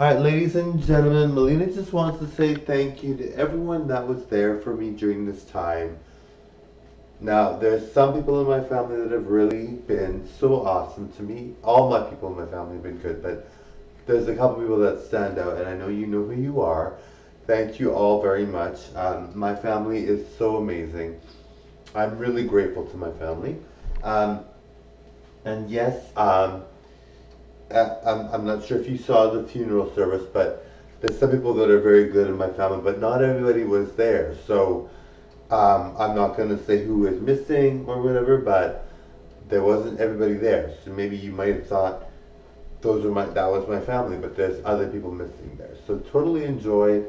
Alright, ladies and gentlemen, Melina just wants to say thank you to everyone that was there for me during this time. Now, there's some people in my family that have really been so awesome to me. All my people in my family have been good, but there's a couple people that stand out, and I know you know who you are. Thank you all very much. My family is so amazing. I'm really grateful to my family. Um, and yes, I'm not sure if you saw the funeral service, but there's some people that are very good in my family, but not everybody was there. So I'm not going to say who is missing or whatever, but there wasn't everybody there. So maybe you might have thought that was my family, but there's other people missing there. So totally enjoy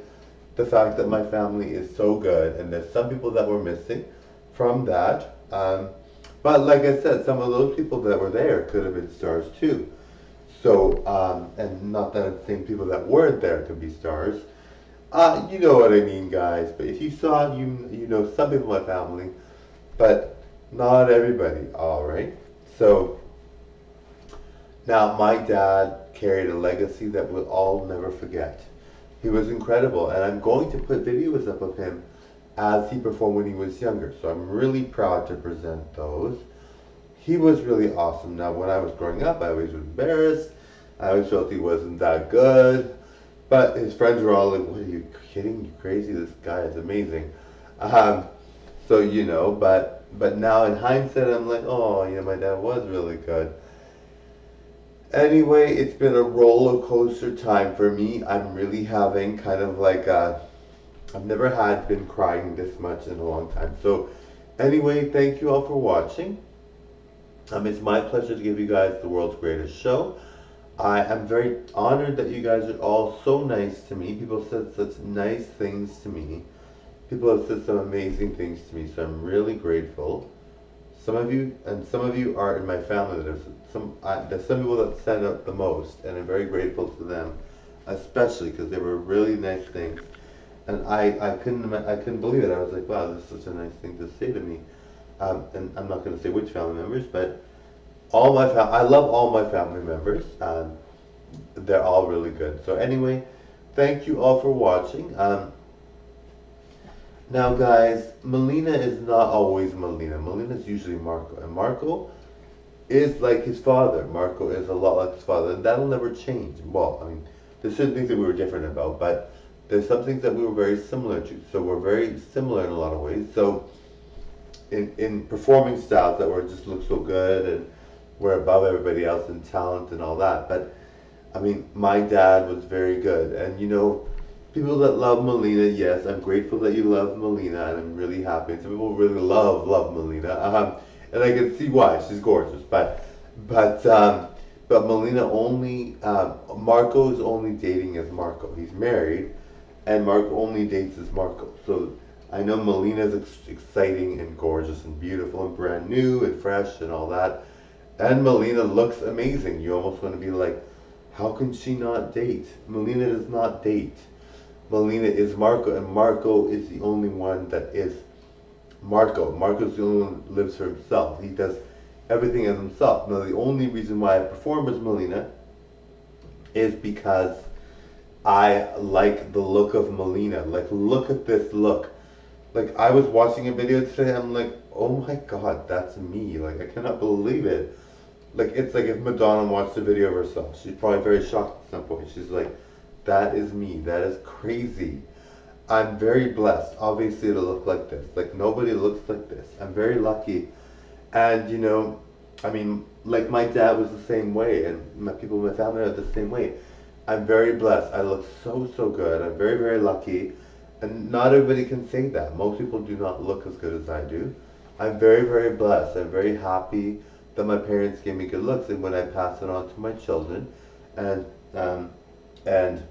the fact that my family is so good, and there's some people that were missing from that. But like I said, some of those people that were there could have been stars too. So, and not that I'm saying people that weren't there could be stars. You know what I mean, guys. But if you saw, you know some people in my family, but not everybody. All right. So now my dad carried a legacy that we'll all never forget. He was incredible, and I'm going to put videos up of him as he performed when he was younger. So I'm really proud to present those. He was really awesome. Now, when I was growing up, I always was embarrassed. I always felt he wasn't that good. But his friends were all like, "What are you kidding? You crazy? This guy is amazing." Um, so but now in hindsight, I'm like, "Oh, my dad was really good." Anyway, it's been a roller coaster time for me. I'm really having kind of like I've never had been crying this much in a long time. So, anyway, thank you all for watching. It's my pleasure to give you guys the world's greatest show. I am very honored that you guys are all so nice to me. People said such nice things to me. People have said some amazing things to me, so I'm really grateful. Some of you are in my family. There's some people that stand out the most, and I'm very grateful to them, especially because they were really nice things. And I couldn't believe it. I was like, wow, this is such a nice thing to say to me. And I'm not going to say which family members, but I love all my family members. They're all really good. So anyway, thank you all for watching. Now, guys, Melina is not always Melina. Melina is usually Marco, and Marco is like his father. Marco is a lot like his father, and that'll never change. Well, I mean, there's certain things that we were different about, but there's some things that we were very similar to. So we're very similar in a lot of ways. So in performing styles that were just look so good, and we're above everybody else in talent and all that. But I mean, my dad was very good, and people that love Melina, yes, I'm grateful that you love Melina, and I'm really happy. Some people really love Melina, and I can see why. She's gorgeous, but Melina only Marco is only dating as Marco. He's married, and Marco only dates as Marco. So I know Melina's exciting and gorgeous and beautiful and brand new and fresh and all that, and Melina looks amazing. You almost want to be like, how can she not date? Melina does not date. Melina is Marco, and Marco is the only one that is Marco. Marco's the only one who lives for himself. He does everything as himself. Now, the only reason why I perform as Melina is because I like the look of Melina. Like, look at this look. Like, I was watching a video today, I'm like, oh my god, that's me. Like, I cannot believe it. Like, it's like if Madonna watched a video of herself. She's probably very shocked at some point. She's like, that is me. That is crazy. I'm very blessed, obviously, to look like this. Like, nobody looks like this. I'm very lucky. And, I mean, like, my dad was the same way, and my people in my family are the same way. I'm very blessed. I look so, so good. I'm very, very lucky. And not everybody can say that. Most people do not look as good as I do. I'm very, very blessed. I'm very happy that my parents gave me good looks, and when I pass it on to my children, and um, and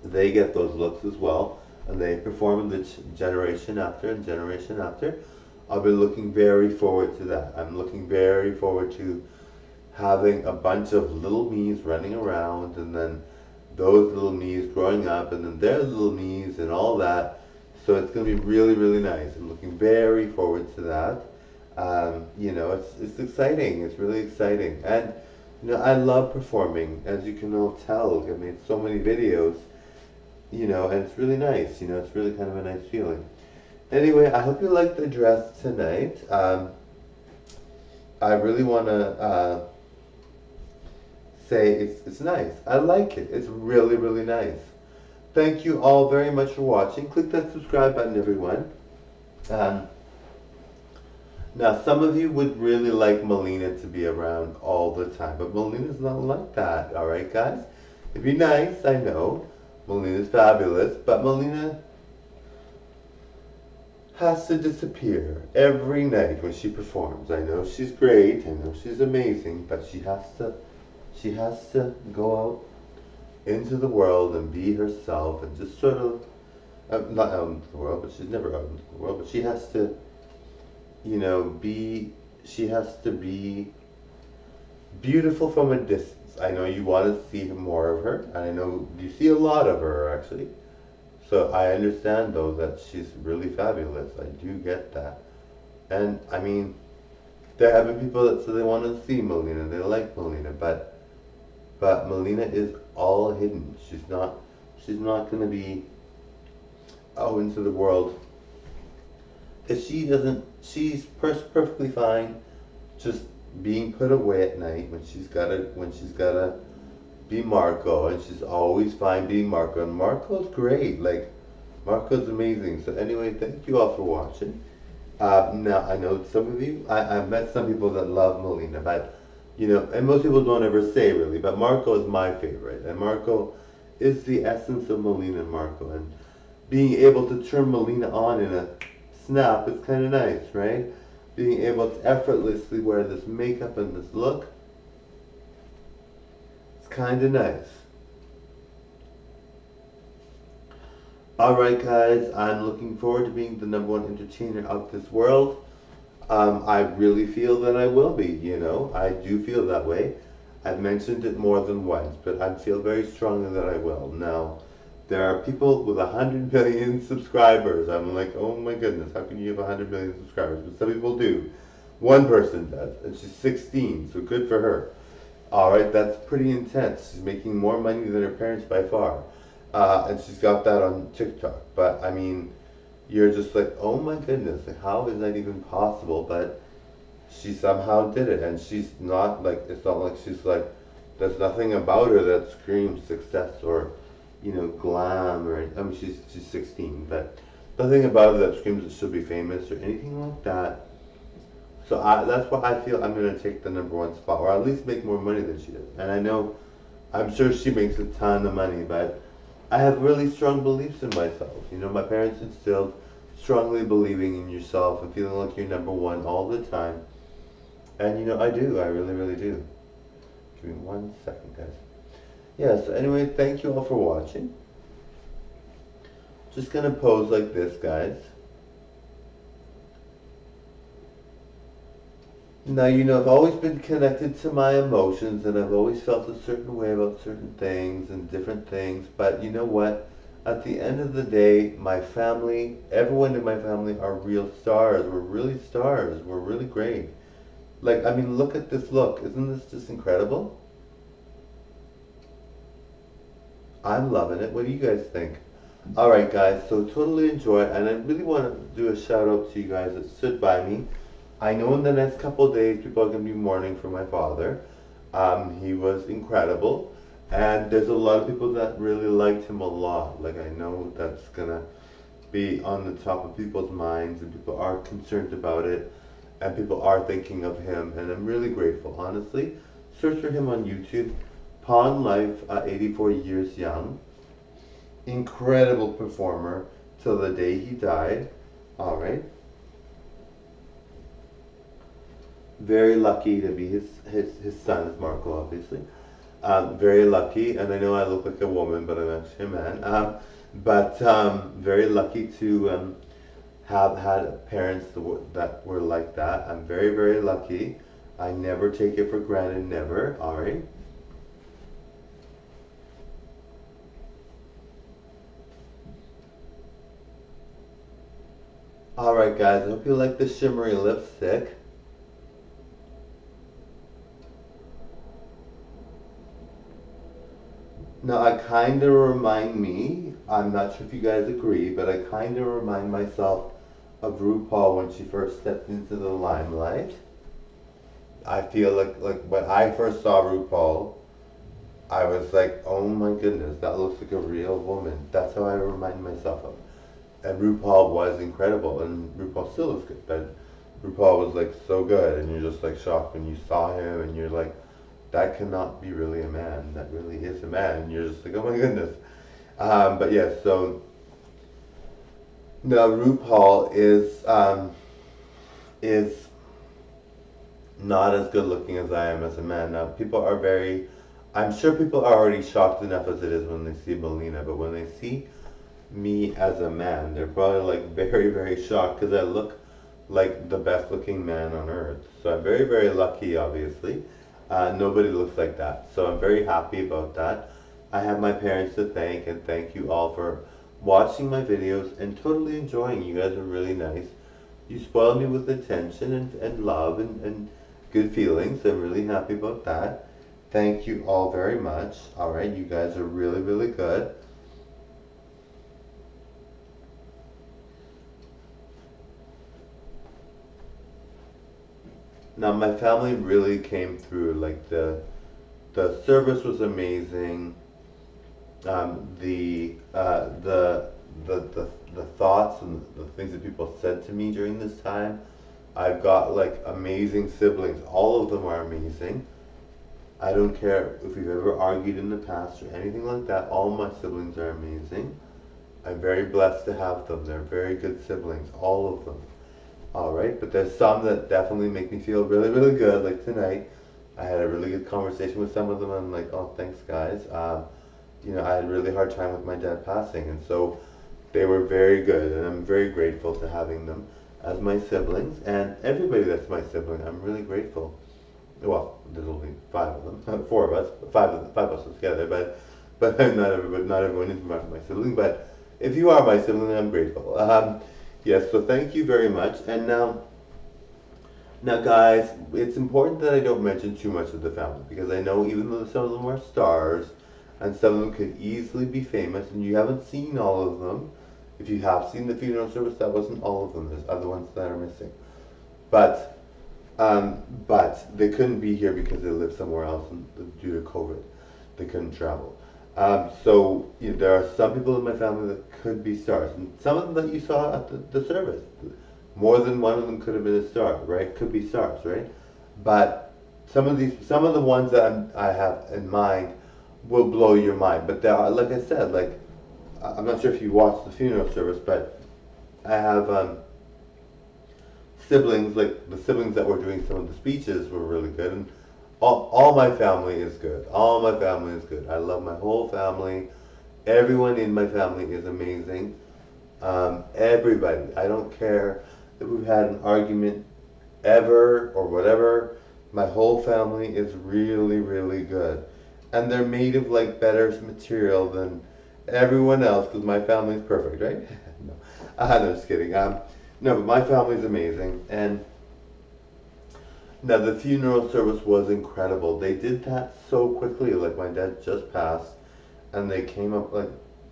they get those looks as well, and they perform in the generation after and generation after. I'll be looking very forward to that. I'm looking very forward to having a bunch of little me's running around, and then those little me's growing up, and then their little me's and all that. So it's going to be really, really nice. I'm looking very forward to that. It's exciting. It's really exciting. And You know, I love performing, as you can all tell. I made so many videos, you know, and it's really nice. You know, it's really kind of a nice feeling. Anyway, I hope you liked the dress tonight. I really want to say it's nice. I like it. It's really, really nice. Thank you all very much for watching. Click that subscribe button, everyone. Um, Now, some of you would really like Melina to be around all the time, but Melina's not like that, alright, guys? It'd be nice, I know. Melina's fabulous, but Melina has to disappear every night when she performs. I know she's great, I know she's amazing, but she has to go out into the world and be herself and just sort of, not out into the world, but she's never out into the world, but she has to, you know, she has to be beautiful from a distance. I know you want to see more of her, and I know you see a lot of her actually. So I understand though that she's really fabulous. I do get that. And I mean, there have been people that say they want to see Melina, they like Melina, but Melina is all hidden. She's not gonna be out into the world. If she doesn't, she's perfectly fine just being put away at night when she's gotta be Marco, and she's always fine being Marco, and Marco's great, like Marco's amazing. So anyway, thank you all for watching. Now I know some of you, I've met some people that love Melina, but you know, and most people don't ever say really, but Marco is my favorite, and Marco is the essence of Melina and Marco, and being able to turn Melina on in a snap is kind of nice, right? Being able to effortlessly wear this makeup and this look, it's kind of nice. Alright guys, I'm looking forward to being the #1 entertainer of this world. I really feel that I will be, you know, I do feel that way. I've mentioned it more than once, but I feel very strongly that I will. Now, there are people with 100 million subscribers. I'm like, oh my goodness, how can you have 100 million subscribers? But some people do. One person does, and she's 16, so good for her. Alright, that's pretty intense. She's making more money than her parents by far. And she's got that on TikTok. But, I mean, you're just like, oh my goodness, like, how is that even possible? But she somehow did it, and she's not like, it's not like she's like, there's nothing about her that screams success or, you know, glam or, I mean, she's 16, but nothing about her that screams that she'll be famous or anything like that. So that's why I feel I'm going to take the #1 spot, or at least make more money than she does. And I know, I'm sure she makes a ton of money, but I have really strong beliefs in myself. You know, my parents instilled strongly believing in yourself and feeling like you're #1 all the time. And you know, I do. I really, really do. Give me 1 second, guys. Yeah, so anyway, thank you all for watching. Just gonna pose like this, guys. Now, you know, I've always been connected to my emotions, and I've always felt a certain way about certain things and different things, but you know what? At the end of the day, my family, everyone in my family are real stars. We're really stars. We're really great. Like, I mean, look at this look. Isn't this just incredible? I'm loving it. What do you guys think? Alright guys, so totally enjoy, and I really want to do a shout out to you guys that stood by me. I know in the next couple of days people are going to be mourning for my father. He was incredible, and there's a lot of people that really liked him a lot. Like, I know that's going to be on the top of people's minds, and people are concerned about it, and people are thinking of him, and I'm really grateful, honestly. Search for him on YouTube. Pawn Life, 84 Years Young. Incredible performer till the day he died. Alright. Very lucky to be his son is Marco, obviously. Very lucky, and I know I look like a woman, but I'm actually a man. Very lucky to have had parents that were like that. I'm very, very lucky. I never take it for granted, never. Alright. Alright guys, I hope you like the shimmery lipstick. Now, I kind of remind me, I'm not sure if you guys agree, but I kind of remind myself of RuPaul when she first stepped into the limelight. I feel like when I first saw RuPaul, I was like, oh my goodness, that looks like a real woman. That's how I remind myself of. And RuPaul was incredible, and RuPaul still is good, but RuPaul was like so good, and you're just like shocked when you saw him, and you're like, that cannot be really a man. That really is a man. And you're just like, oh my goodness. But yeah, so now RuPaul is not as good looking as I am as a man. Now people are very, I'm sure people are already shocked enough as it is when they see Melina, but when they see me as a man, they're probably like very, very shocked because I look like the best looking man on earth. So I'm very, very lucky, obviously. Nobody looks like that. So I'm very happy about that. I have my parents to thank, and thank you all for watching my videos and totally enjoying. You guys are really nice. You spoiled me with attention and love and good feelings. I'm really happy about that. Thank you all very much. Alright, you guys are really, really good. Now my family really came through. Like the service was amazing. The thoughts and the things that people said to me during this time. I've got like amazing siblings. All of them are amazing. I don't care if we've ever argued in the past or anything like that. All my siblings are amazing. I'm very blessed to have them. They're very good siblings, all of them. All right, but there's some that definitely make me feel really, really good. Like tonight, I had a really good conversation with some of them. I'm like, oh, thanks, guys. I had a really hard time with my dad passing, and so they were very good, and I'm very grateful to having them as my siblings, and everybody that's my sibling. I'm really grateful. Well, there's only five of them, four of us, five of us together, but not everyone is my sibling. But if you are my sibling, I'm grateful. Yes, so thank you very much. And now, guys, it's important that I don't mention too much of the family because I know even though some of them are stars and some of them could easily be famous, and you haven't seen all of them. If you have seen the funeral service, that wasn't all of them. There's other ones that are missing. But but they couldn't be here because they live somewhere else due to COVID. They couldn't travel. There are some people in my family that could be stars, and some of them that you saw at the service. More than one of them could have been a star, right? Could be stars, right? But some of the ones that I have in mind will blow your mind. But there are, like I said, like I'm not sure if you watched the funeral service, but I have siblings, like the siblings that were doing some of the speeches were really good, and all my family is good. All my family is good. I love my whole family. Everyone in my family is amazing. Everybody. I don't care if we've had an argument ever or whatever. My whole family is really, really good. And they're made of like better material than everyone else because my family is perfect, right? No, no, just kidding. No, but my family's amazing. And now the funeral service was incredible. They did that so quickly. Like my dad just passed, and they came up like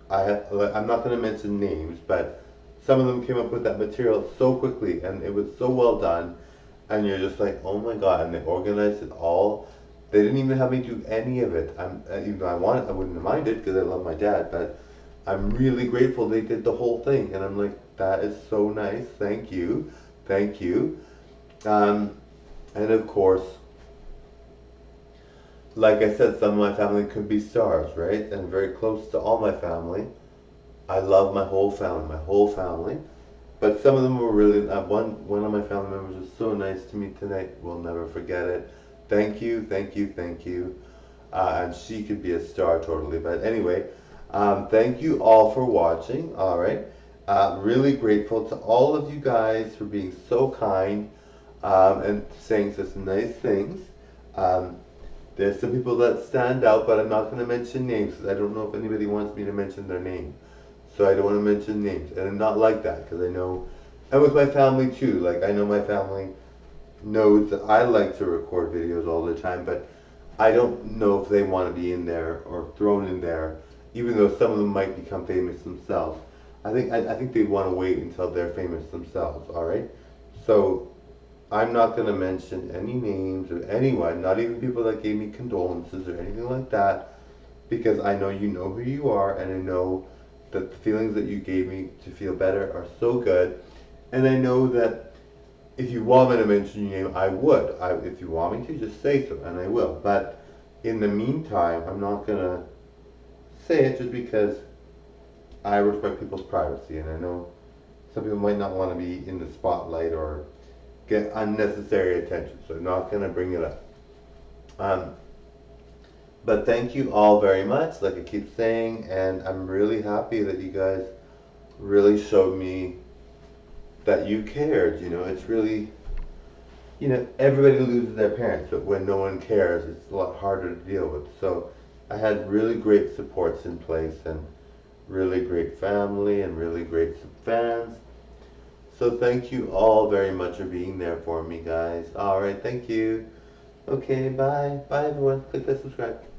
I'm not going to mention names, but some of them came up with that material so quickly, and it was so well done. And you're just like, oh my god! And they organized it all. They didn't even have me do any of it. Even though I wouldn't have minded because I love my dad, but I'm really grateful they did the whole thing. And I'm like, that is so nice. Thank you, thank you. And of course, like I said, some of my family could be stars, right? And very close to all my family. I love my whole family. But some of them were really, one of my family members was so nice to me tonight. We'll never forget it. Thank you, thank you, thank you. And she could be a star totally. But anyway, thank you all for watching. All right. Really grateful to all of you guys for being so kind and saying such nice things. There's some people that stand out, but I'm not going to mention names because I don't know if anybody wants me to mention their name. So I don't want to mention names. And I'm not like that because I know, and with my family too, like I know my family knows that I like to record videos all the time, but I don't know if they want to be in there or thrown in there, even though some of them might become famous themselves. I think they want to wait until they're famous themselves. All right. So I'm not going to mention any names of anyone, not even people that gave me condolences or anything like that, because I know you know who you are, and I know that the feelings that you gave me to feel better are so good, and I know that if you want me to mention your name, I would. If you want me to, just say so, and I will. But in the meantime, I'm not gonna say it just because I respect people's privacy, and I know some people might not want to be in the spotlight or get unnecessary attention, so I'm not gonna bring it up. Um, but thank you all very much, like I keep saying, and I'm really happy that you guys really showed me that you cared. You know, it's really, you know, everybody loses their parents, but when no one cares, it's a lot harder to deal with. So I had really great supports in place and really great family and really great fans. So thank you all very much for being there for me, guys. All right, thank you. Okay, bye. Bye, everyone. Click that subscribe.